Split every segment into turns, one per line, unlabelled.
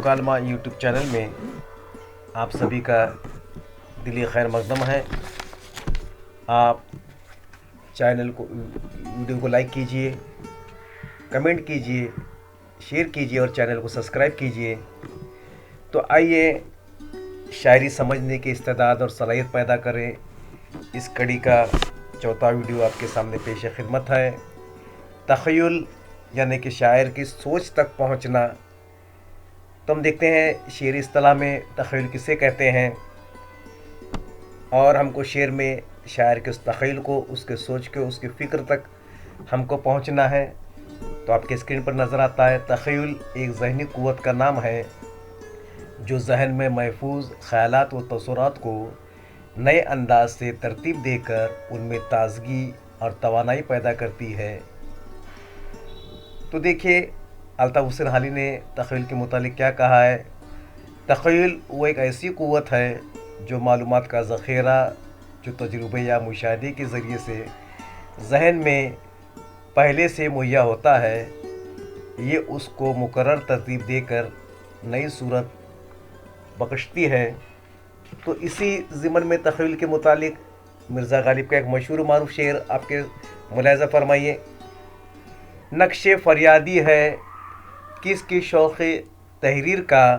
मुकालमा YouTube channel में आप सभी का दिली खैर मकदम है। आप चैनल को वीडियो को लाइक कीजिए, कमेंट कीजिए, शेयर कीजिए और चैनल को सब्सक्राइब कीजिए। तो आइए शायरी समझने की इस्तेदाद और सलाहियत पैदा करें। इस कड़ी का चौथा वीडियो आपके सामने पेश खिदमत है। तख़य्युल यानी कि शायर की सोच तक पहुंचना। तो हम देखते हैं शेरी इस्तिलाह में तख़य्युल किसे कहते हैं और हमको शेर में शायर के उस तख़य्युल को, उसके सोच के, उसकी फ़िक्र तक हमको पहुंचना है। तो आपके स्क्रीन पर नज़र आता है, तख़य्युल एक ज़हनी क़ुव्वत का नाम है जो ज़हन में महफूज ख़यालात व तसव्वुरात को नए अंदाज से तरतीब देकर उनमें ताज़गी और तवानाई पैदा करती है। तो देखिए अल्ताफ़ हुसैन हाली ने तख़य्युल के मुतालिक क्या कहा है। तख़य्युल वो एक ऐसी क़ुव्वत है जो मालूमात का ज़ख़ीरा जो तजुर्बे या मुशाहदे के ज़रिए से ज़हन में पहले से मुहैया होता है, ये उसको मुकर्रर तरतीब देकर नई सूरत बख्शती है। तो इसी ज़िमन में तख़य्युल के मुतालिक मिर्ज़ा गालिब का एक मशहूर मारूफ शेर आपके मुलाहिज़ा फरमाइए। नक्शे फरियादी है किसकी शौक़ तहरीर का,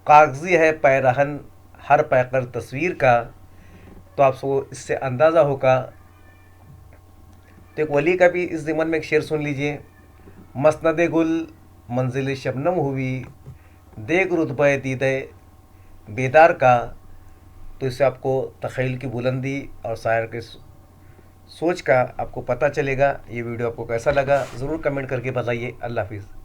कागज़ी है पैरहन हर पैकर तस्वीर का। तो आपको इससे अंदाज़ा होगा। तो एक वली का भी इस ज़िमन में एक शेर सुन लीजिए। मसनद गुल मंजिल शबनम हुई, देख रुतबे दीदे बेदार का। तो इससे आपको तख़य्युल की बुलंदी और शायर के सोच का आपको पता चलेगा। ये वीडियो आपको कैसा लगा ज़रूर कमेंट करके बताइए। अल्लाह हाफ़िज़।